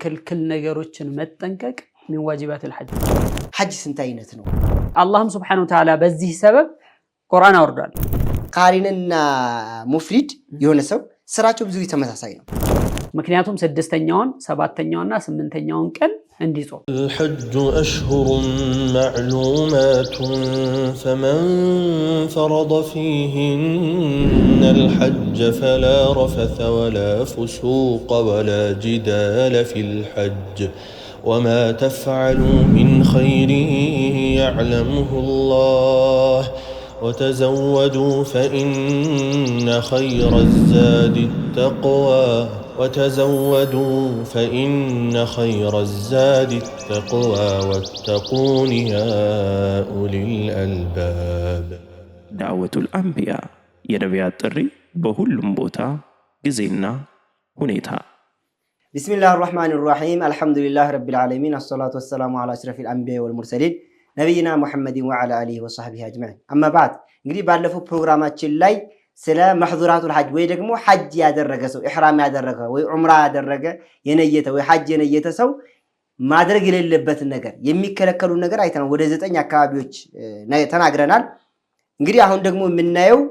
ክልክል ነገሮችን መጠንቀቅ من واجبات الحج حج ስንት አይነት ነው? አላህም Subhanahu Wa Ta'ala በዚህ ሰበብ ቁርአን አወርዷል። ቃሪንና ሙፍሪድ የሆነ ሰው ስራቸው ብዙ ተመሳሳይ ነው። ምክንያቱም ስድስተኛውን ሰባተኛውና ስምንተኛውን ቀን እንዲጾም الحج أشهر معلومات فمن فرض فيهن الحج فلا رفث ولا فسوق ولا جدال في الحج وما تفعلوا من خير يعلمه الله وتزودوا فإن خير الزاد التقوى وتزودوا فإن خير الزاد التقوى واتقون يا أولي الألباب. دعوة الأنبياء የነቢያት ጥሪ በሁሉም ቦታ ጊዜና ሁኔታ بسم الله الرحمن الرحيم الحمد لله رب العالمين الصلاة والسلام على أشرف الأنبياء والمرسلين نبينا محمد وعلى آله وصحبه أجمعين أما بعد እንግዲህ ባለፈው ፕሮግራማችን ላይ ስለ محظورات الحج ወይ ደግሞ ሐጅ ያደረገ ሰው ኢህራም ያደረገ ወይ ዑምራ ያደረገ የነየተ ወይ ሐጅ የነየተ ሰው ማድረግ የሌለበት ነገር የሚከለከሉ ነገር አይተናል። ወደ 9 አካባቢዎች ተናግረናል። እንግዲህ አሁን ደግሞ የምናየው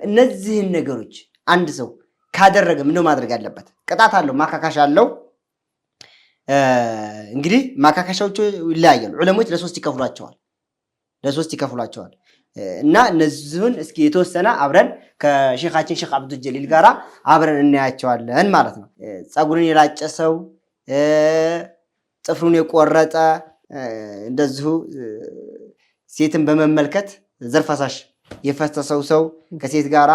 እነዚህን ነገሮች አንድ ሰው ካደረገ ምን ማድረግ ያለበት ቅጣት አለው ማካካሻ አለው። እንግዲህ ማካካሻዎቹ ይለያያሉ። ዑለሞች ለሶስት ይከፍሏቸዋል እና እነዚህን እስኪ የተወሰነ አብረን ከሼኻችን ሼኽ አብዱል ጀሊል ጋራ አብረን እናያቸዋለን ማለት ነው። ጸጉሩን የላጨ ሰው፣ ጥፍሩን የቆረጠ፣ እንደዚሁ ሴትን በመመልከት ዘርፋሳሽ የፈተሰው ሰው ከሴት ጋራ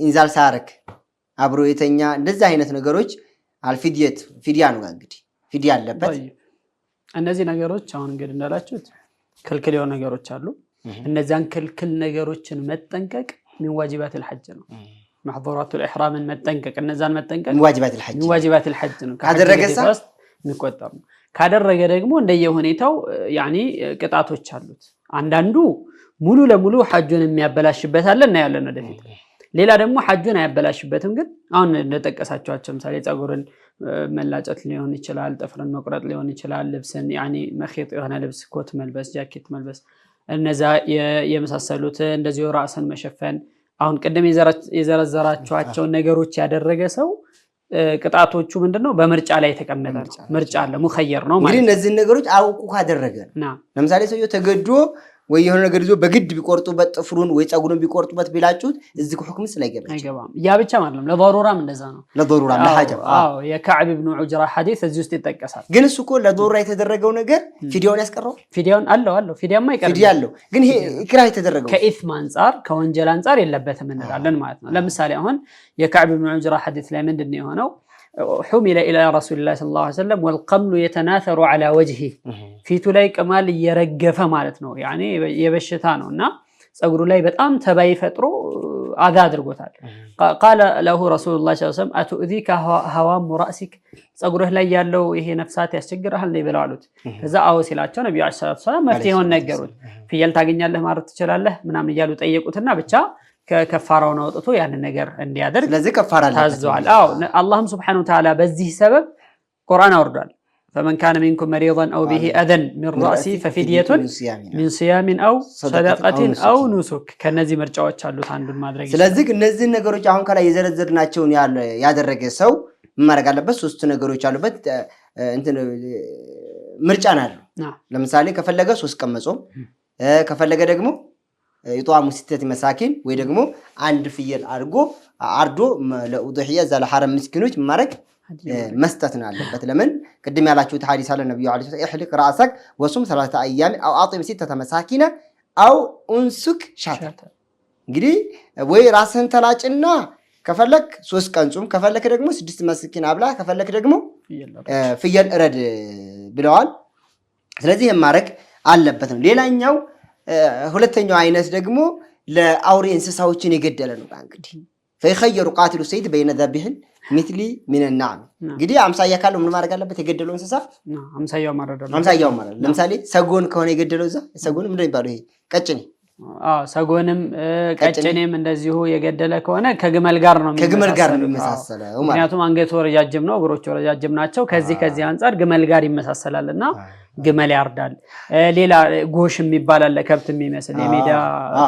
ኢንዛል ሳረክ አብሮ የተኛ እንደዚህ አይነት ነገሮች አልፊዲየት ፊዲያ ነው። እንግዲህ ፊዲያ አለበት። እነዚህ ነገሮች አሁን እንግዲህ እንዳላችሁት ክልክል የሆኑ ነገሮች አሉ። እነዚያን ክልክል ነገሮችን መጠንቀቅ من واجبات الحج ነው። محظورات الإحرام መጠንቀቅ እነዛን መጠንቀቅ من واجبات الحج ነው። ካደረገሳ የሚቆጠር ነው። ካደረገ ደግሞ እንደየሁኔታው ያኒ ቅጣቶች አሉት። አንዳንዱ ሙሉ ለሙሉ ሐጁን የሚያበላሽበት አለ እና ያለን ወደፊት ሌላ ደግሞ ሐጁን አያበላሽበትም። ግን አሁን እንደተጠቀሳቸው ምሳሌ ጸጉርን መላጨት ሊሆን ይችላል፣ ጥፍርን መቁረጥ ሊሆን ይችላል፣ ልብስን ያኒ መኺጥ የሆነ ልብስ ኮት መልበስ፣ ጃኬት መልበስ፣ እነዛ የመሳሰሉት እንደዚሁ ራስን መሸፈን አሁን ቀደም የዘረዘራቸው ነገሮች ያደረገ ሰው ቅጣቶቹ ምንድነው? በምርጫ ላይ የተቀመጠ ምርጫ አለ፣ ሙኸየር ነው ማለት ነው። እንግዲህ እነዚህ ነገሮች አውቁ ካደረገ ለምሳሌ ሰውየው ተገዶ ወይ የሆነ ነገር ይዞ በግድ ቢቆርጡበት ጥፍሩን ወይ ጸጉሩን ቢቆርጡበት ቢላጩት እዚህ ሁክም አይገባም። ያ ብቻ ማለት ለضرورም እንደዛ ነው። ለضرورም ለሐጃ የካዕብ ኢብኑ ዑጅራ ሐዲስ እዚህ ውስጥ ይጠቀሳል። ግን እሱ እኮ ለضرورة የተደረገው ነገር ፊዲያውን ያስቀረው ፊዲያውን አለው ፊዲያማ ይቀርም ፊዲያ አለው። ግን ይሄ ኢክራህ የተደረገው ከኢስም አንፃር ከወንጀል አንፃር የለበትም እንላለን ማለት ነው። ለምሳሌ አሁን የካዕብ ኢብኑ ዑጅራ ሐዲስ ላይ ምንድነው የሆነው? حمل إلى رسول الله صلى الله عليه وسلم والقمل يتناثر على وجهه ፊቱ ላይ ቅማል እየረገፈ ማለት ነው። ያኔ የበሽታ ነውና ጸጉሩ ላይ በጣም ተባይ ፈጥሮ አዛ አድርጎታል። قال له رسول الله صلى الله عليه وسلم أتؤذيك هوام رأسك ጸጉርህ ላይ ያለው ይሄ ነፍሳት ያስቸግራል ነው ይበላሉት። ከዛ አው ሲላቸው ነብዩ ሰለላሁ ዐለይሂ ወሰለም መፍትሄውን ነገሩት። ፍየል ታገኛለህ ማለት ትችላለህ ምናምን እያሉ ጠየቁትና ብቻ ከከፋራው ነው ወጥቶ ያን ነገር እንዲያደርግ ስለዚህ ከፋራ ታዟል። አላህም Subhanahu Wa Ta'ala በዚህ ሰበብ ቁርአን አወርዷል። فمن كان منكم مريضا او به اذى من راسه ففدية من صيام او صدقة او نسك ከነዚህ ምርጫዎች አሉት አንዱን ማድረግ። ስለዚህ እነዚህ ነገሮች አሁን ከላይ የዘረዘርናቸውን ያደረገ ሰው ማድረግ አለበት። ሶስት ነገሮች አሉበት እንትን ምርጫ ነው። ለምሳሌ ከፈለገ 3 ቀን መጾም፣ ከፈለገ ደግሞ ይጧሙ 6 መሳኪን ወይ ደግሞ አንድ ፍየል አርዶ ለኡድህያ ዘለ ሐረም ምስኪኖች ማረክ መስጠት ነው አለበት። ለምን ቅድም ያላችሁት ሐዲስ አለ ነብዩ አለይሂ ሰላም ኢህሊቅ ራስክ ወሱም 3 አያም አው አጢም 6 መሳኪና አው እንሱክ ሻታ። እንግዲህ ወይ ራስን ተላጭና ከፈለክ 3 ቀን ጾም፣ ከፈለክ ደግሞ 6 መስኪን አብላ፣ ከፈለክ ደግሞ ፍየል እረድ ብለዋል። ስለዚህ ማረክ አለበት ነው። ሌላኛው ሁለተኛው አይነት ደግሞ ለአውሬ እንስሳዎችን የገደለ ነው። እንግዲህ فيخير قاتل السيد بين ذبحه مثلي من النعم እንግዲህ 50 ካለው ምን ማድረግ አለበት? የገደለው እንስሳ 50 ማለት ለምሳሌ ሰጎን ከሆነ የገደለው እዛ ሰጎን ምንድነው ይባለው? ይሄ ቀጭኔ ሰጎንም ቀጭኔም እንደዚሁ የገደለ ከሆነ ከግመል ጋር ነው የሚመሳሰለው ምክንያቱም አንገቱ ረጃጅም ነው እግሮቹ ረጃጅም ናቸው ከዚህ አንፃር ግመል ጋር ይመሳሰላልና ግመል ያርዳል ሌላ ጎሽ የሚባል አለ ከብት የሚመስል የሜዳ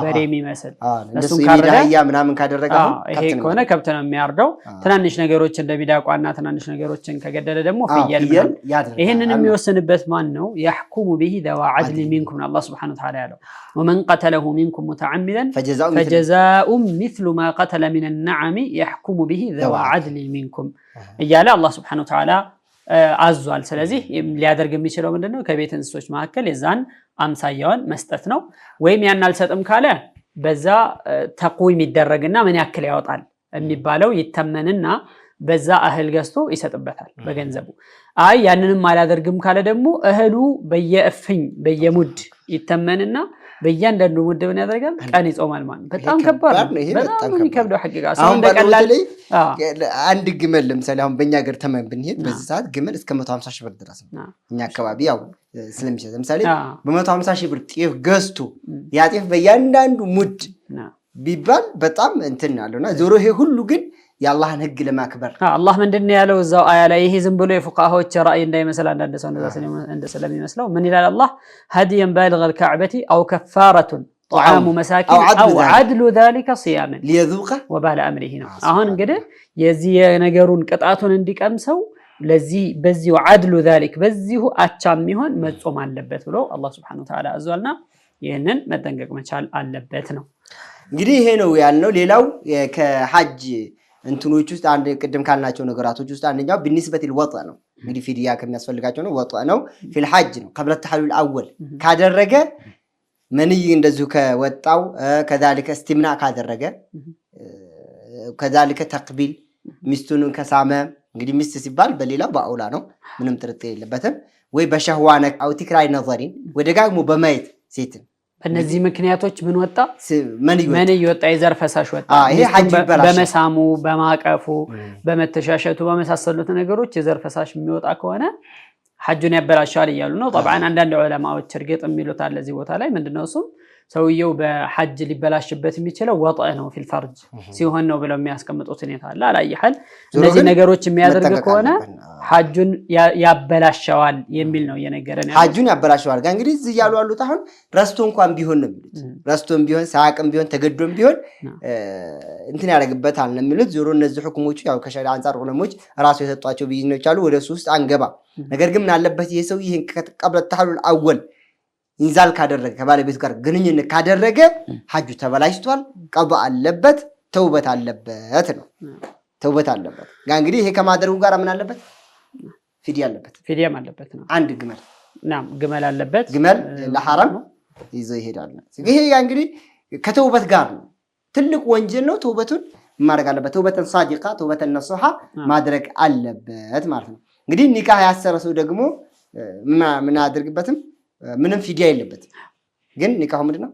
በሬ የሚመስል እሱን ካረዳ ምናምን ካደረገ ይሄ ከሆነ ከብት ነው የሚያርደው ትናንሽ ነገሮች እንደ ሚዳቋና ትናንሽ ነገሮችን ከገደለ ደግሞ ፍየል ይሄንን የሚወስንበት ማን ነው يحكم به ذو عدل منكم الله سبحانه وتعالى ያለው ومن قتله منكم متعمدا فجزاء مثل ما قتل من النعم يحكم به ذو عدل منكم እያለ الله سبحانه وتعالى አዟል ስለዚህ ሊያደርግ የሚችለው ምንድነው ከቤት እንስሶች መካከል የዛን አምሳያውን መስጠት ነው ወይም ያን አልሰጥም ካለ በዛ ተቅዊም ይደረግና ምን ያክል ያወጣል የሚባለው ይተመንና በዛ እህል ገዝቶ ይሰጥበታል በገንዘቡ አይ ያንንም አላደርግም ካለ ደግሞ እህሉ በየእፍኝ በየሙድ ይተመንና በእያንዳንዱ ሙድ ምን ያደርጋል ቀን ይጾማል ማለት በጣም ከባድ ነው በጣም የሚከብደው ሐቂቃ አሁን በቀላል አንድ ግመል ለምሳሌ አሁን በእኛ ሀገር ተመን ብንሄድ በዚህ ሰዓት ግመል እስከ 150 ሺህ ብር ድረስ ነው እኛ አካባቢ ያው ስለሚሸጥ ለምሳሌ በ150 ሺህ ብር ጤፍ ገዝቶ ያ ጤፍ በእያንዳንዱ ሙድ ቢባል በጣም እንትን አለውና ዞሮ ይሄ ሁሉ ግን የአላህን ህግ ለማክበር አላህ ምንድነው ያለው እዛው አያ ላይ ይሄ ዝም ብሎ የፉቃሃዎች ራእይ እንዳይመስል አንዳንድ ሰው እንደዛ ስለሚመስለው ምን ይላል አላህ هديا بالغ الكعبة او كفارة طعام مساكين او عدل ذلك صياما ليذوق وبال امره ነው አሁን እንግዲህ የዚህ ነገሩን ቅጣቱን እንዲቀምሰው ለዚህ በዚሁ عدل ذلك በዚሁ አቻም ይሆን መጾም አለበት ብሎ አላህ Subhanahu Wa Ta'ala አዟልና ይሄንን መጠንቀቅ መቻል አለበት ነው እንግዲህ ይሄ ነው ያልነው ሌላው ከሐጅ እንትኖች ውስጥ አንድ ቅድም ካልናቸው ነገራቶች ውስጥ አንደኛው بالنسبه للوطء ነው እንግዲህ ፊዲያ ከሚያስፈልጋቸው ነው ወጣ ነው في الحج ነው قبل التحلل الاول ካደረገ መንይ እንደዚሁ ከወጣው كذلك استمناء ካደረገ كذلك تقبيل ሚስቱን ከሳመ እንግዲህ ሚስት ሲባል በሌላው በአውላ ነው ምንም ጥርጥር የለበትም ወይ በሸህዋነ አው ትክራይ ነዘሪን ወይ ደግሞ በማየት ሴትን በእነዚህ ምክንያቶች ምን ወጣ መንይ ወጣ የዘር ፈሳሽ ወጣ ይሄ ሐጅ ይባላል በመሳሙ በማቀፉ በመተሻሸቱ በመሳሰሉት ነገሮች የዘር ፈሳሽ የሚወጣ ከሆነ ሐጁን ያበላሻል ይያሉ ነው طبعا አንዳንድ ዑለማዎች እርግጥ የሚሉት አለ እዚህ ቦታ ላይ ምንድነው እሱ ሰውየው በሐጅ ሊበላሽበት የሚችለው ወጣ ነው في الفرج ሲሆን ነው ብለው የሚያስቀምጡት ሁኔታ አለ አላየሃል እነዚህ ነገሮች የሚያደርግ ከሆነ ሐጁን ያበላሻዋል የሚል ነው የነገረን ሐጁን ያበላሻዋል ጋር እንግዲህ እዚህ ያሉ አሉት አሁን ረስቶ እንኳን ቢሆን ነው የሚሉት ረስቶም ቢሆን ሳያቅም ቢሆን ተገዶም ቢሆን እንትን ያደርግበታል ነው የሚሉት ዞሮ እነዚህ ሁክሞቹ ያው ከሸሪዓ አንፃር ዑለሞች ራሱ የሰጧቸው ቢዝነስ አሉ ወደ እሱ ውስጥ አንገባ ነገር ግን ምን አለበት ይሄ ሰው ይሄን قبل التحلل الاول ኢንዛል ካደረገ ከባለቤቱ ጋር ግንኙነት ካደረገ ሐጁ ተበላሽቷል ቀባ አለበት ተውበት አለበት ነው ተውበት አለበት ጋር እንግዲህ ይሄ ከማድረጉ ጋር ምን አለበት ፊዲያም አለበት ነው አንድ ግመል ናም ግመል አለበት ግመል ለሐራም ይዞ ይሄዳል ይሄ እንግዲህ ከተውበት ጋር ነው ትልቅ ወንጀል ነው ተውበቱን ማድረግ አለበት ተውበተን ሳዲቃ ተውበተን ነሱሃ ማድረግ አለበት ማለት ነው እንግዲህ ኒካህ ያሰረሰው ደግሞ ምን አድርግበትም ምንም ፊዲያ የለበት ግን ኒካሁ ምንድነው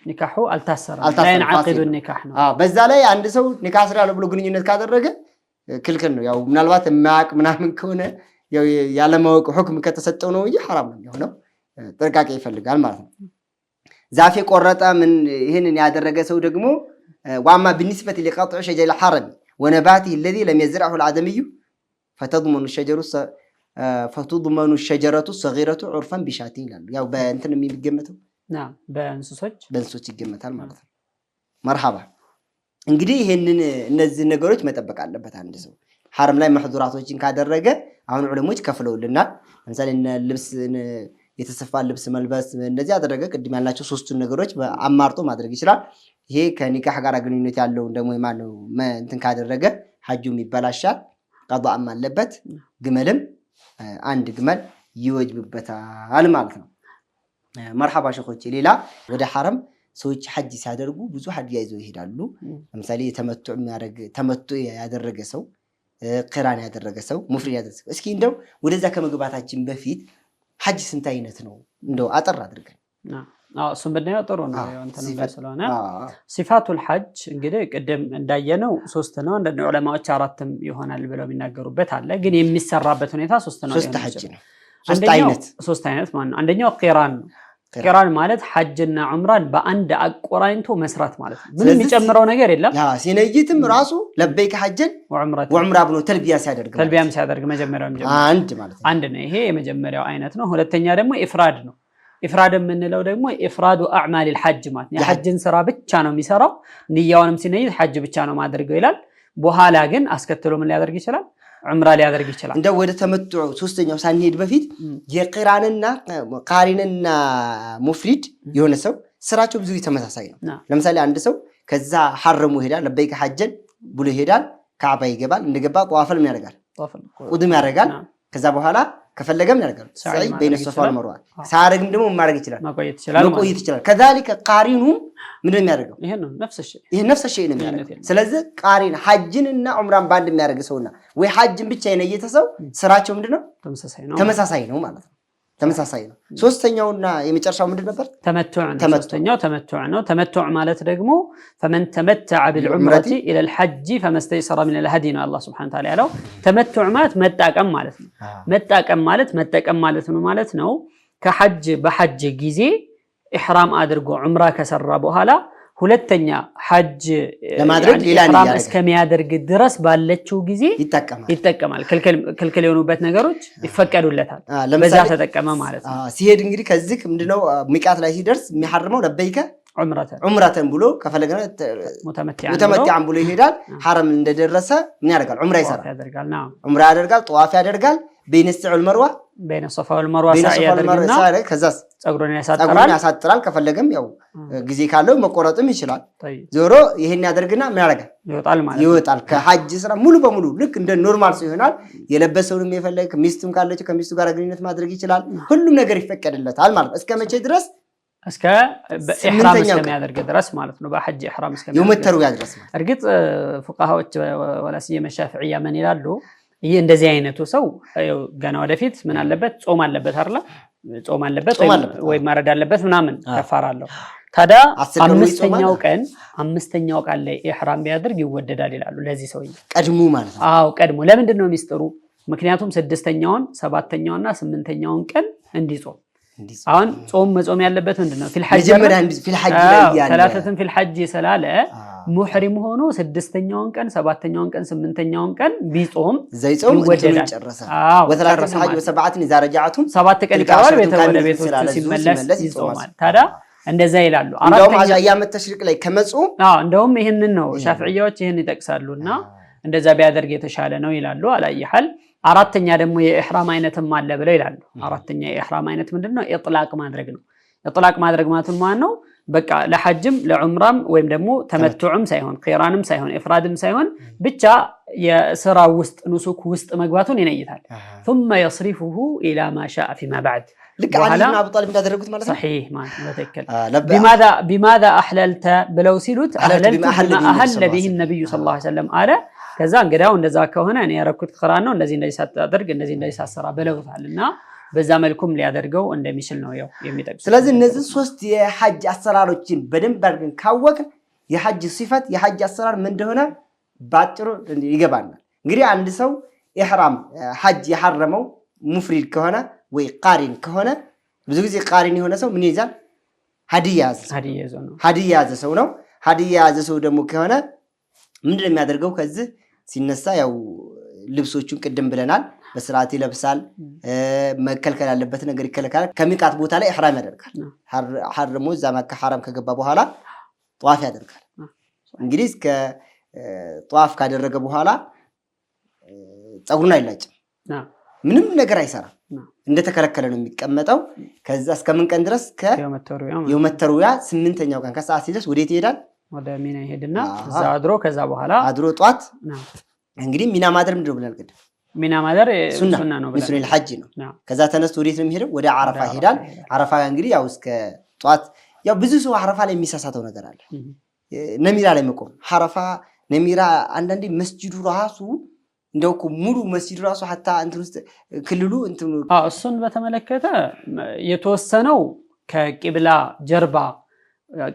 ኒካሁ አልታሰረም ላይ عقد النكاح ነው በዛ ላይ አንድ ሰው ኒካህ ስራ ብሎ ግንኙነት ካደረገ ክልክል ነው ያው ምናልባት ማቅ ምናምን ከሆነ ያው ያለማወቅ ሁክም ከተሰጠው ነው እንጂ حرام ነው የሚሆነው ጥንቃቄ ይፈልጋል ማለት ነው ዛፍ የቆረጠ ምን ይሄንን ያደረገ ሰው ደግሞ ዋማ بالنسبه لقطع شجر الحرم ونباته الذي لم يزرعه العدمي فتضمن الشجرة الصغيرة عرفا بشاتين ያው በእንትን የሚገመተው በእንስሶች ይገመታል ማለት ነው مرحبا እንግዲህ ይሄንን እነዚህ ነገሮች መጠበቅ አለበት አንድ ሰው حرم ላይ محظوراتዎችን ካደረገ አሁን ዑለሞች ከፍለውልናል ለምሳሌ ልብስ የተሰፋ ልብስ መልበስ እንደዚህ ያደረገ ቅድም ያላቸው ሶስቱን ነገሮች አማርጦ ማድረግ ይችላል ይሄ ከኒካህ ጋር ግንኙነት ያለው ደግሞ ማነው እንትን ካደረገ ሐጁም ይበላሻል ቀዷም አለበት ግመልም አንድ ግመል ይወጅብበታል ማለት ነው مرحبا ሸኾቼ ሌላ ወደ حرم ሰዎች ሐጅ ሲያደርጉ ብዙ ሐዲያ ይዘው ይሄዳሉ ለምሳሌ ተመቱ ያደረገ ሰው ቅራን ያደረገ ሰው ሙፍሪድ ያደረገ ሰው እስኪ እንደው ወደዛ ከመግባታችን በፊት ሐጅ ስንት አይነት ነው እንደው አጠር አድርገን እሱም በደኛ ጥሩ ነው እንትን ስለሆነ ሲፋቱል ሐጅ እንግዲህ ቀደም እንዳየነው 3 ነው እንደ ዑለማዎች 4ም ይሆናል ብለው ቢናገሩበት አለ ግን የሚሰራበት ሁኔታ 3 ነው 3 ሐጅ ነው 3 አይነት ማለት ነው አንደኛው ቂራን ቂራን ማለት ሐጅና ዑምራን በአንድ አቆራኝቶ መስራት ማለት ነው ምንም የሚጨምረው ነገር የለም ያ ሲነይትም ራሱ ለበይከ ሐጅን ወዑምራ ብሎ ተልቢያ ሲያደርግ መጀመሪያው አንድ ማለት ነው አንድ ነው ይሄ የመጀመሪያው አይነት ነው ሁለተኛ ደግሞ ኢፍራድ ነው ኢፍራድ የምንለው ደግሞ ኢፍራዱ አዕማል الحج ማለት ነው የሐጅን ስራ ብቻ ነው የሚሰራው ንያውንም ሲነይት ሐጅ ብቻ ነው ማድረገው ይላል በኋላ ግን አስከትሎ ምን ሊያደርግ ይችላል ዑምራ ሊያደርግ ይችላል እንደው ወደ ተመትዑ ሶስተኛው ሳንሄድ በፊት የቂራንና ቃሪንና ሙፍሪድ የሆነ ሰው ስራቸው ብዙ ተመሳሳይ ነው ለምሳሌ አንድ ሰው ከዛ ሐረሙ ይሄዳል ለበይከ ሐጅን ብሎ ይሄዳል ካዕባ ይገባል እንደገባ ጧፈል ያደርጋል ቁድም ያደርጋል ከዛ በኋላ ከፈለገም ያደርጋል ሳይ በይነ ሶፋ ወልመርዋ ሳረግም ደግሞ ማድረግ ይችላል መቆየት ይችላል ከذلك ቃሪኑ ምንድነው የሚያደርገው ይሄ ነፍስ ሸይ ነው የሚያደርገው ስለዚህ ቃሪን ሐጅንና ዑምራን ባንድ የሚያደርግ ሰውና ወይ ሐጅን ብቻ የነየተ ሰው ስራቸው ምንድነው ተመሳሳይ ነው ማለት ነው ተመሳሳይ ነው ሶስተኛውና የመጨረሻው ምንድን ነበር ተመቱዕ ሶስተኛው ተመቱዕ ነው ተመቱዕ ማለት ደግሞ فمن تمتع بالعمره الى الحج فما استيسر من الهدي ነው አላህ Subhanahu Wa Ta'ala ያለው ተመቱዕ ማለት መጣቀም ማለት ነው መጠቀም ማለት ነው ከሐጅ በሐጅ ጊዜ ኢህራም አድርጎ ዑምራ ከሰራ በኋላ ሁለተኛ ሐጅ ለማድረግ ሌላ ኢህራም እስከሚያደርግ ድረስ ባለችው ጊዜ ይተቀማል ክልክል የሆኑበት ነገሮች ይፈቀዱለታል በዛ ተጠቀመ ማለት ነው ሲሄድ እንግዲህ ከዚህ ምንድነው ሚቃት ላይ ሲደርስ የሚሐርመው ለበይከ ዑምራተን ብሎ ከፈለገ ሙተመቲዓን ብሎ ይሄዳል ሐረም እንደደረሰ ምን ያደርጋል ዑምራ ይሰራል ዑምራ ያደርጋል ጧፍ ያደርጋል بين السعي والمروه بين الصفا والمروه سعي ያደርግና ከዛስ ጸጉሩን ያሳጥራል ከፈለገም ያው ጊዜ ካለው መቆረጥም ይችላል ዞሮ ይሄን ያደርግና ምን ያደርጋል ይወጣል ከሐጅ ስራ ሙሉ በሙሉ ልክ እንደ ኖርማል ሰው ይሆናል የለበሰውንም የፈለገ ሚስትም ካለች ከሚስቱ ጋር ግንኙነት ማድረግ ይችላል ሁሉም ነገር ይፈቀድለታል ማለት እስከ መቼ ድረስ እስከ ኢህራም እስከሚያደርግ ድረስ ማለት ነው በሐጅ ኢህራም እስከሚያደርግ የመተሩ ያድረስ እርግጥ ፉቃሃዎች ወላሲየ መሻፊዒያ ምን ይላሉ ይሄ እንደዚህ አይነቱ ሰው ገና ወደፊት ምን አለበት ጾም አለበት አይደል ጾም አለበት ወይ ማረድ አለበት ምናምን ከፋራለው ታዲያ አምስተኛው ቀን ላይ ኢህራም ቢያደርግ ይወደዳል ይላሉ ለዚህ ሰው ቀድሙ ማለት ነው ቀድሙ ለምንድን ነው ሚስጥሩ ምክንያቱም 6ኛውን 7ኛውና 8ኛውን ቀን እንዲጾም አሁን ጾም መጾም ያለበት ምንድነው في الحج ላይ ያለ ثلاثه في الحج سلاله ሙህሪም ሆኖ 6ኛውን ቀን 7ኛውን ቀን 8ኛውን ቀን ቢጾም ዘይጾም ይጨርሳል ወ3 ሐጅ و7 اذا رجعتم 7 ቀን ይቀራል ወደ ቤቶቹ ሲመለስ ይጾማል ታዲያ እንደዛ ይላሉ እንደውም አያም ተሽሪቅ ላይ ከመጾም እንደውም ይሄንን ነው ሻፊዒያዎች ይሄን ይጠቅሳሉና እንደዛ ቢያደርግ የተሻለ ነው ይላሉ አላየሐል አራተኛ ደግሞ የኢህራም አይነትም አለ ብለው ይላሉ አራተኛ የኢህራም አይነት ምንድነው ኢጥላቅ ማድረግ ነው ኢጥላቅ ማድረግ ማለት ነው በቃ ለሐጅም ለዑምራም ወይም ደግሞ ተመቱዕም ሳይሆን ቂራንም ሳይሆን ኢፍራድም ሳይሆን ብቻ የሥራ ውስጥ ንሱክ ውስጥ መግባቱን ይነይታል ثم يصرفه الى ما شاء فيما بعد لك علي بن ابي طالب እንዳደረጉት ማለት ነው صحيح ማለት ነው ተከለ بماذا احللت ብለው ሲሉት احللت اهل به النبي صلى الله عليه وسلم አለ ከዛ እንግዲያው እንደዛ ከሆነ እኔ ያረኩት ቂራን ነው እንደዚህ ሳታደርግ እንደዚህ ሳሰራ ብለውታልና በዛ መልኩም ሊያደርገው እንደሚችል ነው የሚጠቅሰው ስለዚህ እነዚህ ሶስት የሐጅ አሰራሮችን በደንብ አድርገን ካወቅን የሐጅ ሲፈት የሐጅ አሰራር ምን እንደሆነ ባጭሩ ይገባናል እንግዲህ አንድ ሰው ኢህራም ሐጅ ያሐረመው ሙፍሪድ ከሆነ ወይ ቃሪን ከሆነ ብዙ ጊዜ ቃሪን የሆነ ሰው ምን ይዛል ሀዲያ ያዘ ሰው ነው ሀዲያ ያዘ ሰው ደግሞ ከሆነ ምንድነው የሚያደርገው ከዚህ ሲነሳ ያው ልብሶቹን ቅድም ብለናል በስርዓት ይለብሳል መከልከል ያለበት ነገር ይከለከላል ከሚቃት ቦታ ላይ ኢህራም ያደርጋል ሐረሙ እዛ መካ ሐራም ከገባ በኋላ ጧፍ ያደርጋል እንግዲህ እስከ ጧፍ ካደረገ በኋላ ጸጉሩን አይላጭም ምንም ነገር አይሰራም እንደተከለከለ ነው የሚቀመጠው ከዛ እስከ ምን ቀን ድረስ የመተሩያ 8ኛው ቀን ከሰዓት ሲደርስ ወዴት ይሄዳል ወደ ሚና ይሄድና እዛ አድሮ ከዛ በኋላ አድሮ ጧት እንግዲህ ሚና ማደር ምንድነው ብለን እንግዲህ ሚና ማደር ሱና ነው ሱና الحج ነው ከዛ ተነስቶ ወዴት ነው የሚሄደው ወደ አረፋ ይሄዳል አረፋ እንግዲህ ያው እስከ ጧት ያው ብዙ ሰው አረፋ ላይ የሚሳሳተው ነገር አለ ነሚራ ላይ መቆም አረፋ ነሚራ አንዳንዴ መስጂዱ ራሱ እንደው ሙሉ መስጂዱ ራሱ hatta እንትን ውስጥ ክልሉ እንትን እሱን በተመለከተ የተወሰነው ከቂብላ ጀርባ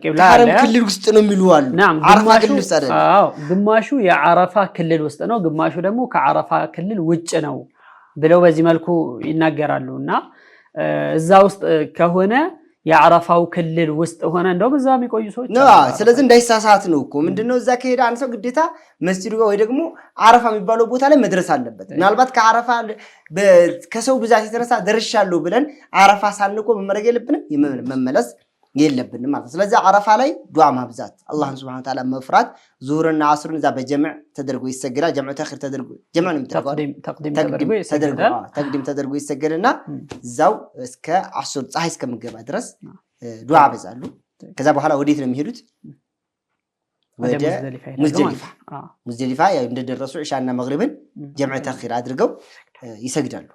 ቂብላ ሐረም ክልል ውስጥ ነው የሚሉዋል አረፋ ክልል ውስጥ አይደል ግማሹ የአረፋ ክልል ውስጥ ነው ግማሹ ደግሞ ከአረፋ ክልል ውጭ ነው ብለው በዚህ መልኩ ይናገራሉና እዛ ውስጥ ከሆነ የአረፋው ክልል ውስጥ ሆነ እንደው በዛ የሚቆዩ ሰዎች ነው። ስለዚህ እንዳይሳሳት ነው እኮ ምንድነው እዛ ከሄደ አንድ ሰው ግዴታ መስጂዱ ወይ ደግሞ አረፋ የሚባለው ቦታ ላይ መድረስ አለበት። ምናልባት ከአረፋ ከሰው ብዛት የተነሳ ደርሻለሁ ብለን አረፋ ሳንቆ መመረግ የለብንም መመለስ የለብንም ማለት። ስለዚህ አረፋ ላይ ዱዓ ማብዛት አላህን ሱብሃነሁ ወተዓላ መፍራት ዙህርና አስርን እዛ በጀምዕ ተደርጎ ይሰገዳል። ጀምዕ ተኺር ተደርጎ ጀምዕ ነው ተቅዲም ተደርጎ ይሰገድና እዛው እስከ አስር ፀሐይ እስከምገባ ድረስ ዱዓ ያበዛሉ። ከዛ በኋላ ወዴት ነው የሚሄዱት? ወደ ሙዝደሊፋ እንደደረሱ ኢሻና መግሪብን ጀምዕ ተኺር አድርገው ይሰግዳሉ።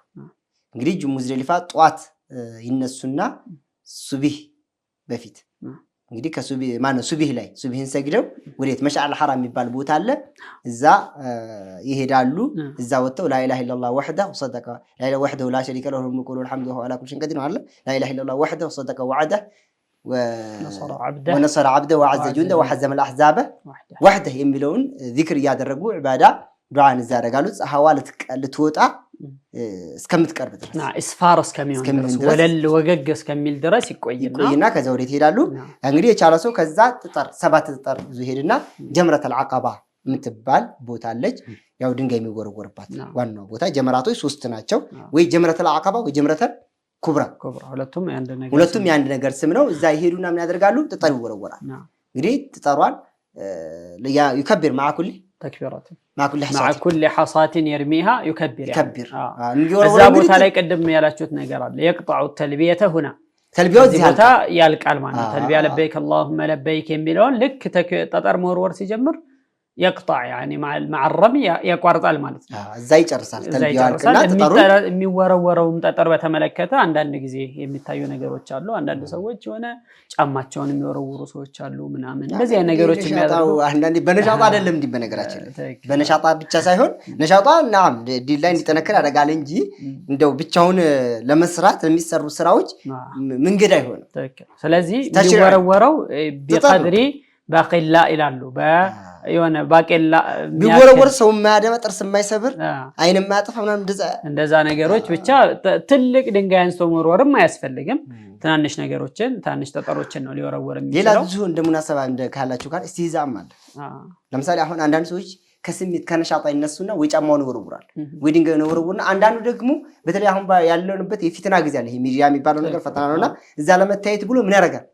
እንግዲህ ሙዝደሊፋ ጧት ይነሱና ሱብህ በፊት እንግዲህ ከሱብህ ማነው ሱብህ ላይ ሱብህን ሰግደው ወዴት መሽዓል ሐራም የሚባል ቦታ አለ። እዛ ይሄዳሉ። እዛ ወጥተው ላ ኢላሃ ኢላላህ ወህደሁ ወሰደቀ ላ ኢላሃ ወህደሁ ላ ሸሪከ ለሁ ወል ሙልኩ ወል ሐምዱ ወሁወ ዐላ ኩሊ ሸይኢን ቀዲር አለ። ላ ኢላሃ ኢላላህ ወህደሁ ወሰደቀ ወዐደሁ ወነሰረ ዐብደሁ ወዐዘ ጁንደሁ ወሐዘመ አልአሕዛበ ወህደሁ የሚለውን ዚክር እያደረጉ ዒባዳ ዱዓን እዛ ያደርጋሉ። ፀሐዋ ልትወጣ እስከምትቀርብ ድረስ እስፋር እስከሚሆን ድረስ ወለል ወገግ እስከሚል ድረስ ይቆይና ከዛ ወዴት ይሄዳሉ? እንግዲህ የቻለ ሰው ከዛ ጥጠር 7 ጥጠር ይዞ ይሄድና ጀምረተል ዐቀባ የምትባል ቦታ አለች። ያው ድንጋይ የሚወረወርባት ዋናው ቦታ ጀመራቶች 3 ናቸው። ወይ ጀምረተል ዐቀባ ወይ ጀምረተል ኩብራ ሁለቱም የአንድ ነገር ስም ነው። እዛ ይሄዱና ምን ያደርጋሉ? ጥጠር ይወረወራል። እንግዲህ ጥጠሯን ይከብር ማዕኩል تكبيرات مع كل حصاة يرميها يكبر እዛ ቦታ ላይ ቀደም ያላችሁት ነገር አለ። يقطع التلبية هنا ተልቢያው እዚህ ቦታ ያልቃል ማለት ነው። ተልቢያ ለበይክ اللهم لبيك የሚለውን ልክ ጠጠር መወርወር ሲጀምር يقطع يعني مع الرمي يقارጣል ማለት ነው። እዛ ይጨርሳል። ተልቢያው አልቀና ጠጠሩ የሚወረወረውም ጠጠር በተመለከተ አንዳንድ ጊዜ የሚታዩ ነገሮች አሉ። አንዳንድ ሰዎች የሆነ ጫማቸውን የሚወረውሩ ሰዎች አሉ ምናምን እንደዚህ አይነት ነገሮች የሚያደርጉ አንዳንዴ በነሻጣ አይደለም እንዴ? በነገራችን ላይ በነሻጣ ብቻ ሳይሆን ነሻጣ ናም ዲል ላይ እንዲጠነከር ያደርጋል እንጂ እንደው ብቻውን ለመስራት የሚሰሩ ስራዎች መንገድ አይሆንም። ስለዚህ የሚወረወረው ቢቀድሪ ባቂላ ይላሉ። በየሆነ ባቂላ ቢወረወር ሰው የማያደማ ጥርስ የማይሰብር አይን የማያጠፋ ምናምን እንደዛ ነገሮች ብቻ ትልቅ ድንጋይ አንስቶ መወርወርም አያስፈልግም። ትናንሽ ነገሮችን ትናንሽ ጠጠሮችን ነው ሊወረወር የሚችለው። ሌላ ብዙ እንደሙናሰባ ካላችሁ ጋር እስቲዛም አለ። ለምሳሌ አሁን አንዳንድ ሰዎች ከስሜት ከነሻጣ ይነሱና ወይ ጫማውን ይወረውራል ወይ ድንጋይ ነው ይወረውሩና አንዳንዱ ደግሞ በተለይ አሁን ያለንበት የፊትና ጊዜ አለ። ይሄ ሚዲያ የሚባለው ነገር ፈተና ነውና እዛ ለመታየት ብሎ ምን ያደርጋል?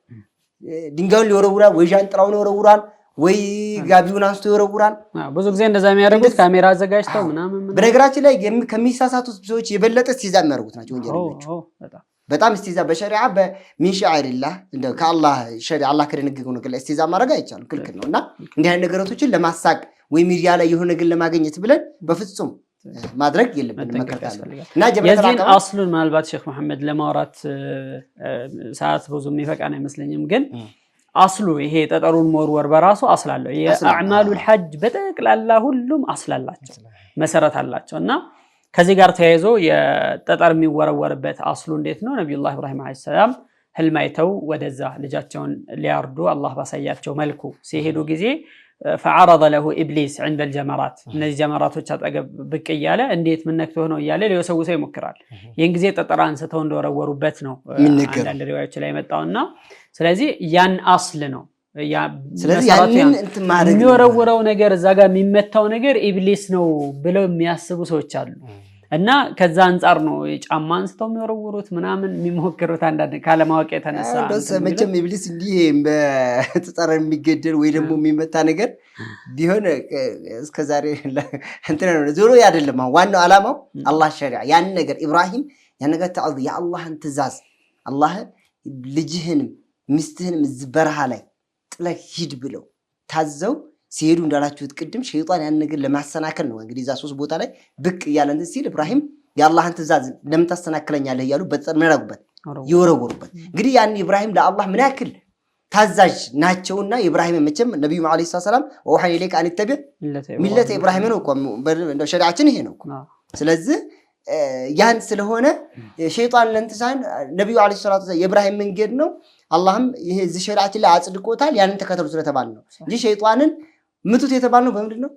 ድንጋዩን ሊወረውራል ወይ ጃንጥላውን ይወረውራል ወይ ጋቢውን አንስቶ ይወረውራል። ብዙ ጊዜ እንደዛ የሚያደርጉት ካሜራ አዘጋጅተው ምናምን። በነገራችን ላይ ከሚሳሳቱት ሰዎች የበለጠ እስቲዛ የሚያደርጉት ናቸው ወንጀለኞች። በጣም እስቲዛ በሸሪዓ በሚን ሸዓኢሪላህ እንደው ከአላህ ሸሪዓ አላህ ከደነገገው ነገር ላይ እስቲዛ ማድረግ አይቻልም፣ ክልክል ነውና እንዲህ አይነት ነገሮችን ለማሳቅ ወይ ሚዲያ ላይ የሆነ ነገር ለማግኘት ብለን በፍጹም ማድረግ የለብንም። መከታተልና የዚህን አስሉን ምናልባት ሼክ መሐመድ ለማውራት ሰዓት ብዙ የሚፈቃን አይመስለኝም። ግን አስሉ ይሄ ጠጠሩን መወርወር በራሱ አስላለው የአዕማሉል ሐጅ በጠቅላላ ሁሉም አስላላቸው መሰረት አላቸው እና ከዚህ ጋር ተያይዞ የጠጠር የሚወረወርበት አስሉ እንዴት ነው? ነብዩላህ ኢብራሂም አለይሂ ሰላም ህልም አይተው ወደዛ ልጃቸውን ሊያርዱ አላህ ባሳያቸው መልኩ ሲሄዱ ጊዜ فعرض له ابليس عند الجمرات እነዚህ ጀመራቶች አጠገብ ብቅ እያለ እንዴት ምን ነክቶ ነው እያለ ሊወሰውሰው ይሞክራል። ይሄን ጊዜ ጠጠር አንስተው እንደወረወሩበት ነው አንዳንድ ሪዋያዎች ላይ መጣውና ስለዚህ ያን አስል ነው። ስለዚህ ያንን እንትን ማድረግ የሚወረወረው ነገር እዛ ጋር የሚመታው ነገር ኢብሊስ ነው ብለው የሚያስቡ ሰዎች አሉ። እና ከዛ አንፃር ነው ጫማ አንስተው የሚወረውሩት ምናምን የሚሞክሩት አንዳንድ ካለማወቅ የተነሳ መቼም ኢብሊስ እንዲህ በጠጠር የሚገደል ወይ ደግሞ የሚመታ ነገር ቢሆን እስከዛሬ እንትን ነው ዞሮ አይደለም። ዋናው ዓላማው አላህ ሸሪዓ ያን ነገር ኢብራሂም ያን ነገር ተዓዝ የአላህን ትእዛዝ አላህ ልጅህንም ሚስትህንም በረሃ ላይ ጥለህ ሂድ ብለው ታዘው ሲሄዱ እንዳላችሁት ቅድም ሸይጣን ያን ነገር ለማሰናከል ነው እንግዲህ እዛ 3 ቦታ ላይ ብቅ እያለ እንትን ሲል ኢብራሂም የአላህን ትእዛዝ ለምን ታሰናክለኛለህ እያሉ በጠጠር መረጉበት ይወረወሩበት። እንግዲህ ያን ኢብራሂም ለአላህ ምን ያክል ታዛዥ ናቸውና ኢብራሂም መቼም ነብዩ መሐመድ ሰለላሁ ወሐይ ኢለይከ አን ተቢ ሚለተ ኢብራሂም ነው እኮ እንደው ሸሪዓችን ይሄ ነው እኮ። ስለዚህ ያን ስለሆነ ሸይጣን ለእንትሳን ነብዩ አለይሂ ሰላቱ የኢብራሂም መንገድ ነው። አላህም ይሄ እዚህ ሸሪዓችን ላይ አጽድቆታል። ያንን ተከተሉ ስለተባለ ነው እንጂ ሸይጣንን ምቱት የተባለው በምንድነው?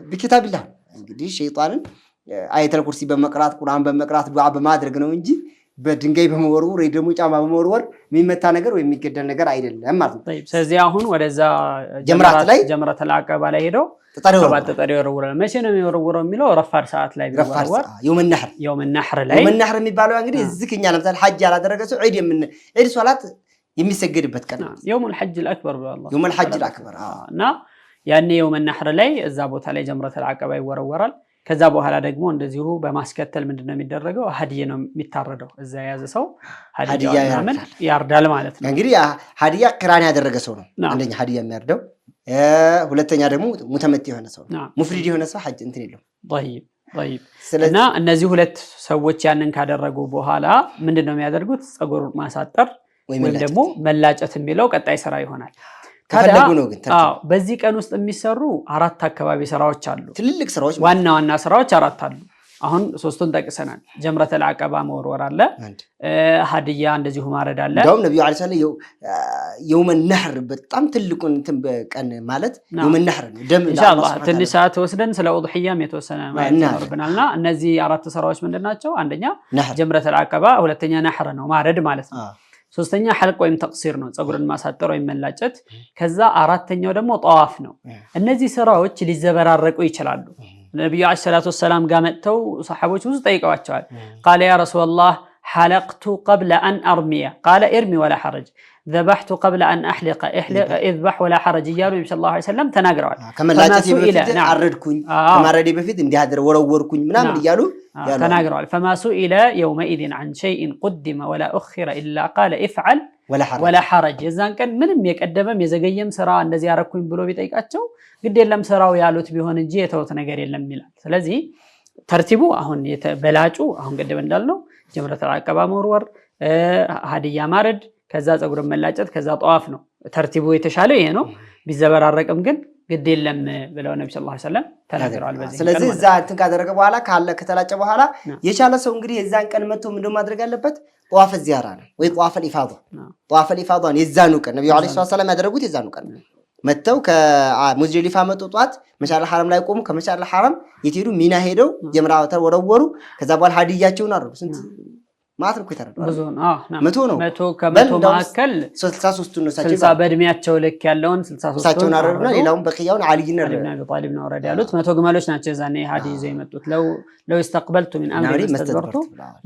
በኪታቢላህ። እንግዲህ ሸይጣንን አየተል ኩርሲ በመቅራት ቁርአን በመቅራት ዱዓ በማድረግ ነው እንጂ በድንጋይ በመወርወር ወይ ደግሞ ጫማ በመወርወር የሚመታ ነገር ወይ የሚገደል ነገር አይደለም ማለት ነው። ስለዚህ አሁን ወደዛ ጀምራት አልዓቀባ ላይ ሄደው ጠጠር ይወረውራል። መቼ ነው የሚወረውረው የሚለው ረፋድ ሰዓት ላይ ቢወረወር የውም ነህር ላይ የውም ነህር የሚባለው እንግዲህ እዚህኛ ለምሳሌ ሐጅ ያላደረገ ሰው ዒድ ሶላት የሚሰገድበት ቀን ነው። የውም الحج الأكبر بالله የውም الحج الأكبر እና ያኔ የውም ነህር ላይ እዛ ቦታ ላይ ጀምራት አልዓቀባ ይወረወራል። ከዛ በኋላ ደግሞ እንደዚሁ በማስከተል ምንድነው የሚደረገው? ሀዲያ ነው የሚታረደው። እዛ ያዘ ሰው ሀዲያ ያርዳል ማለት ነው። እንግዲህ ሀዲያ ቅራን ያደረገ ሰው ነው አንደኛ ሀዲያ የሚያርደው። ሁለተኛ ደግሞ ሙተመቲ የሆነ ሰው ነው። ሙፍሪድ የሆነ ሰው ሐጅ እንትን የለው። طيب እና እነዚህ ሁለት ሰዎች ያንን ካደረጉ በኋላ ምንድነው የሚያደርጉት? ፀጉር ማሳጠር ወይም ደግሞ መላጨት የሚለው ቀጣይ ስራ ይሆናል። ከፈለጉ ነው ግን በዚህ ቀን ውስጥ የሚሰሩ 4 አካባቢ ስራዎች አሉ። ትልልቅ ስራዎች ዋና ስራዎች 4 አሉ። አሁን 3ቱን ጠቅሰናል። ጀምረት አልዓቀባ መወርወር አለ፣ ሀዲያ እንደዚሁ ማረድ አለ። እንደውም ነብዩ አለይሂ ሰላም የውም ነህር በጣም ትልቁን እንትን በቀን ማለት የውም ነህር ነው። ኢንሻአላህ ትንሽ ሰዓት ወስደን ስለ ኡድሂያም የተወሰነ ማለት ይኖርብናልና እነዚህ 4 ስራዎች ምንድናቸው? አንደኛ ጀምረት አልዓቀባ፣ ሁለተኛ ነህር ነው ማረድ ማለት ነው። ሶስተኛ ሐልቅ ወይም ተቅሲር ነው ፀጉርን ማሳጠር ወይም መላጨት። ከዛ አራተኛው ደግሞ ጠዋፍ ነው። እነዚህ ስራዎች ሊዘበራረቁ ይችላሉ። ነብዩ አለይሂ ሰላቱ ወሰለም ጋር መጥተው ሰሃቦች ብዙ ጠይቀዋቸዋል። قال يا رسول الله حلقت قبل ان ارمي قال ارمي ولا حرج ذبحت قبل ان احلق اذبح ولا حرج እያሉ ነብዩ ሰለላሁ ዐለይሂ ወሰለም ተናግረዋል። ከመላጨት በፊት አረድኩኝ ከማረዴ በፊት እንዲያደር ወረወርኩኝ ምናምን እያሉ ተናግረዋል። فما سئل يومئذ عن شيء قدم ولا اخر الا قال افعل ولا حرج የዛን ቀን ምንም የቀደመም የዘገየም ስራ እንደዚህ ያረኩኝ ብሎ ቢጠይቃቸው ግድ የለም ስራው ያሉት ቢሆን እንጂ የተውት ነገር የለም ይላል። ስለዚህ ተርቲቡ አሁን በላጩ አሁን ቀደም እንዳልነው ጀምረት አልዓቀባ መወርወር፣ ሀዲያ ማረድ፣ ከዛ ፀጉር መላጨት፣ ከዛ ጠዋፍ ነው። ተርቲቡ የተሻለ ይሄ ነው። ቢዘበራረቅም ግን ግድ የለም ብለው ነብዩ ሰለላሁ ዐለይሂ ወሰለም ተናግረዋል። ስለዚህ እዛ እንትን ካደረገ በኋላ ከተላጨ በኋላ የቻለ ሰው እንግዲህ የዛን ቀን መጥቶ ምንድነው ማድረግ ያለበት? ጠዋፍ ዚያራ ነው ወይ ጠዋፍ ኢፋዳ። ጠዋፍ ኢፋዳ የዛኑ ቀን ነብዩ አለይሂ ሰላም ያደረጉት የዛኑ ቀን መተው ከሙዝደሊፋ መጡ። ጧት መሻል ሐረም ላይ ቆሙ። ከመሻል ሐረም የትሄዱ ሚና ሄደው ጀምራት ወረወሩ። ከዛ በኋላ ሀዲያቸውን አረዱ። ስንት ማለት ነው ከተረዱ ብዙ ነው። 100 ከመቶ መካከል 63 ነው። 60 በእድሜያቸው ልክ ያለውን 63 አረዱና ሌላውን በቂያውን አሊይና አቢ ጣሊብ ነው ወረድ ያሉት። 100 ግመሎች ናቸው ዛኔ ሀዲያ ይዘው የመጡት። ለው استقبلت من امري استدبرت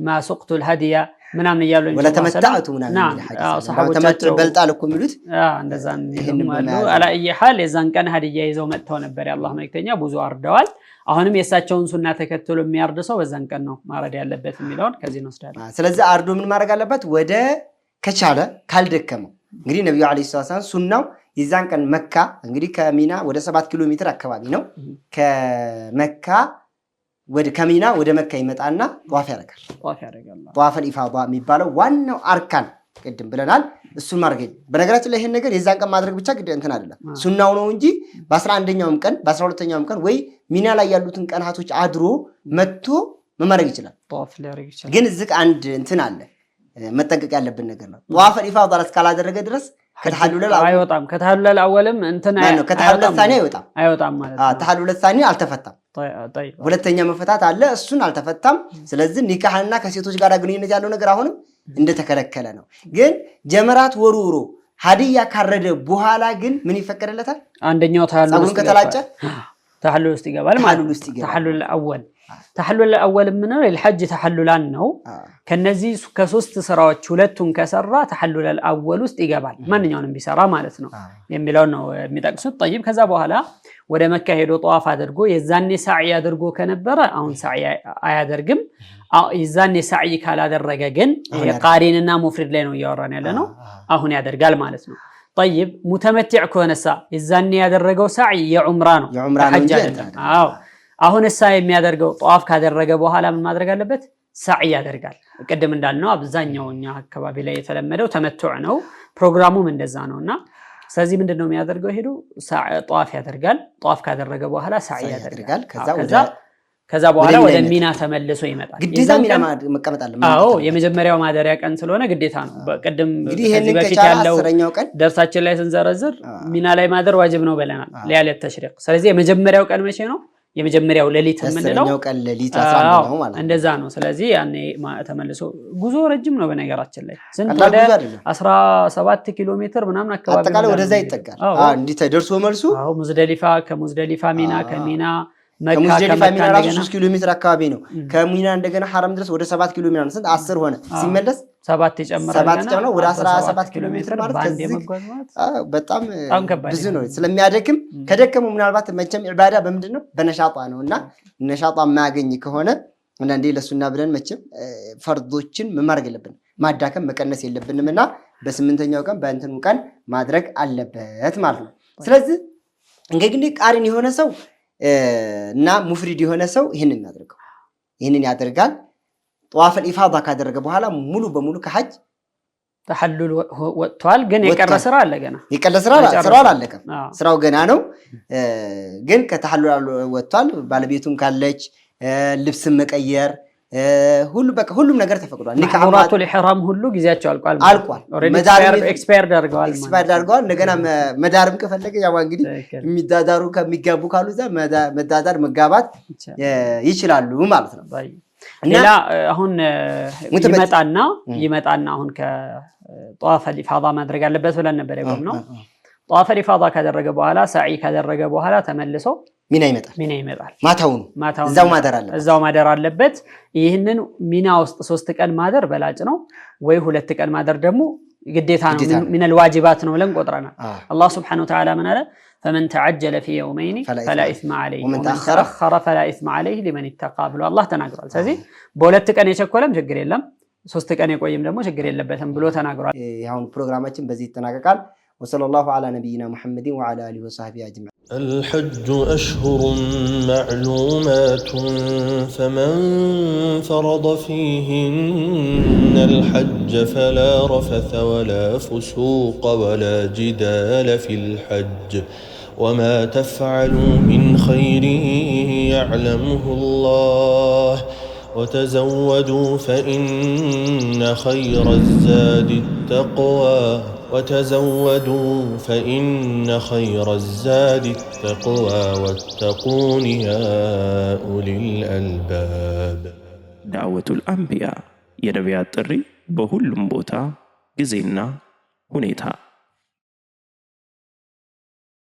ما سقت الهدي ምናምን እያሉ ወላ ተመታቱ ምናምን ተመቱ በልጣል እኮ የሚሉት እንደዛን ይሄማሉ። አላ ይሐል የዛን ቀን ሀዲያ ይዘው መጥተው ነበር የአላህ መልእክተኛ። ብዙ አርደዋል። አሁንም የሳቸውን ሱና ተከትሎ የሚያርድ ሰው በዛን ቀን ነው ማረድ ያለበት የሚለውን ከዚህ ነው ወስዳል። ስለዚህ አርዶ ምን ማድረግ አለበት? ወደ ከቻለ ካልደከመው እንግዲህ ነብዩ አለይሂ ሰላም ሱናው የዛን ቀን መካ እንግዲህ ከሚና ወደ 7 ኪሎ ሜትር አካባቢ ነው። ከሚና ወደ መካ ይመጣና ጧፍ ያደርጋል። ጧፍ ኢፋዳ የሚባለው ዋናው አርካን ቅድም ብለናል። እሱን ማድረግ በነገራችን ላይ ይሄን ነገር የዛን ቀን ማድረግ ብቻ ግድ እንትን አይደለም፣ ሱናው ነው እንጂ በ11ኛውም ቀን በ12ኛውም ቀን ወይ ሚና ላይ ያሉትን ቀናቶች አድሮ መጥቶ መማረግ ይችላል። ግን እዚህ አንድ እንትን አለ መጠንቀቅ ያለብን ነገር ነው። ጧፍ ኢፋዳ እስካላደረገ ድረስ ከተሐሉል አይወጣም። ከተሐሉል አወልም እንትን ነው። ከተሐሉል ثاني አይወጣም ማለት ነው። ተሐሉል ثاني አልተፈታም። ሁለተኛ መፈታት አለ፣ እሱን አልተፈታም። ስለዚህ ኒካህና ከሴቶች ጋር ግንኙነት ያለው ነገር አሁንም እንደተከለከለ ነው። ግን ጀመራት ወሩሮ ሀዲያ ካረደ በኋላ ግን ምን ይፈቀደለታል? አንደኛው ተሐሉል ከተላጨ ተሐሉል ውስጥ ይገባል ማለት ነው። ተሐሉል አወል ተሐሉል አወል ምን ነው? ለሐጅ ተሐሉላን ነው። ከነዚህ ከሶስት ስራዎች ሁለቱን ከሰራ ተሐሉል አወል ውስጥ ይገባል፣ ማንኛውንም ቢሰራ ማለት ነው የሚለው ነው የሚጠቅሱት። طيب ከዛ በኋላ ወደ መካ ሄዶ ጧፍ አድርጎ የዛኔ ሳዒ አድርጎ ከነበረ አሁን ሳዒ አያደርግም። የዛኔ ሳዒ ካላደረገ ግን ቃሪንና ሙፍሪድ ላይ ነው እያወራን ያለ ነው። አሁን ያደርጋል ማለት ነው። طيب ሙተመቲዕ ከሆነሳ የዛኔ ያደረገው ሳዒ የዑምራ ነው፣ ሐጅ አይደለም። አዎ አሁን እሳ የሚያደርገው ጧፍ ካደረገ በኋላ ምን ማድረግ አለበት? ሳዒ ያደርጋል። ቅድም እንዳልነው አብዛኛው እኛ አካባቢ ላይ የተለመደው ተመቱዕ ነው። ፕሮግራሙም እንደዛ ነውና ስለዚህ ምንድነው የሚያደርገው? ሄዶ ጧፍ ያደርጋል። ጧፍ ካደረገ በኋላ ሳዒ ያደርጋል። ከዛ በኋላ ወደ ሚና ተመልሶ ይመጣል። ግዴታ ሚና መቀመጥ አለ ማለት ነው። አዎ የመጀመሪያው ማደሪያ ቀን ስለሆነ ግዴታ ነው። በቀደም ከዚህ በፊት ያለው ደርሳችን ላይ ስንዘረዝር ሚና ላይ ማደር ዋጅብ ነው ብለናል ለያለት ተሽሪቅ። ስለዚህ የመጀመሪያው ቀን መቼ ነው? የመጀመሪያው ሌሊት ምንለው ነው ቀን ሌሊት 11 ነው ማለት እንደዛ ነው ስለዚህ ያኔ ተመልሶ ጉዞ ረጅም ነው በነገራችን ላይ ስንት ወደ 17 ኪሎ ሜትር ምናምን አካባቢ አጠቃላይ ወደዛ ይጠጋል እንዴ ተደርሶ መልሱ ሙዝደሊፋ ከሙዝደሊፋ ሚና ከሚና ከሙዝደሊፋ ሚና ራሱ 3 ኪሎ ሜትር አካባቢ ነው ከሚና እንደገና ሐረም ድረስ ወደ 7 ኪሎ ሜትር ነው ስንት 10 ሆነ ሲመለስ 7 ይጨምራል 7 ጨምሮ ወደ 17 ኪሎ ሜትር ማለት ከዚህ በጣም ብዙ ነው ስለሚያደክም ከደከሙ ምናልባት መቼም ኢባዳ በምንድነው በነሻጣ ነውና ነሻጣ ማያገኝ ከሆነ አንዳንዴ ለሱና ብለን መቼም ፈርዶችን መማርግ የለብንም ማዳከም መቀነስ የለብንምና በ8ኛው ቀን በእንትኑ ቀን ማድረግ አለበት ማለት ነው ስለዚህ እንግዲህ ቃሪን የሆነ ሰው እና ሙፍሪድ የሆነ ሰው ይሄንን ያደርጋል طواف الافاضه ካደረገ በኋላ ሙሉ በሙሉ ከሐጅ ተሐሉል ወጥቷል ግን የቀረ ስራ አለ ገና ስራው አላለቀም ስራው ገና ነው ግን ከተሐሉል ወጥቷል ባለቤቱም ካለች ልብስ መቀየር ሁሉም ነገር ተፈቅዷል ኒካሃቱል ኢህራም ሁሉ ጊዜያቸው አልቋል ኤክስፓየርድ አድርገዋል እንደገና መዳርም ከፈለገ ያው እንግዲህ የሚዳዳሩ ከሚጋቡ ካሉ እዛ መዳዳር መጋባት ይችላሉ ማለት ነው ሌላ አሁን ይመጣና አሁን ከጧፍ الافاضه ማድረግ አለበት ብለን ነበር የቆምነው ጧፍ الافاضه ካደረገ በኋላ ሳዒ ካደረገ በኋላ ተመልሶ ሚና ይመጣል ማታውን እዛው ማደር አለበት ይሄንን ሚና ውስጥ 3 ቀን ማደር በላጭ ነው ወይ 2 ቀን ማደር ደግሞ ግዴታ ነው من الواجبات ነው ብለን ቆጥረናል አላህ Subhanahu Wa Ta'ala ምን አለ فمن تعجل في يومين فلا إثم عليه ومن تأخر فلا إثم عليه لمن اتقى ብሎ አላህ ተናግሯል ስለዚህ በሁለት ቀን የቸኮለም ችግር የለም 3 ቀን የቆየም ደግሞ ችግር የለበትም ብሎ ተናግሯል ይሁን ፕሮግራማችን በዚህ ተናቀቃል وصلى الله على نبينا محمد وعلى آله وصحبه أجمعين الحج أشهر معلومات فمن فرض فيهن الحج فلا رفث ولا فسوق ولا جدال في الحج وما تفعلوا من خير يعلمه الله وتزودوا فإن خير الزاد التقوى واتقون يا أولي الألباب دعوة الأنبياء የነቢያት ጥሪ በሁሉም ቦታ ጊዜና ሁኔታ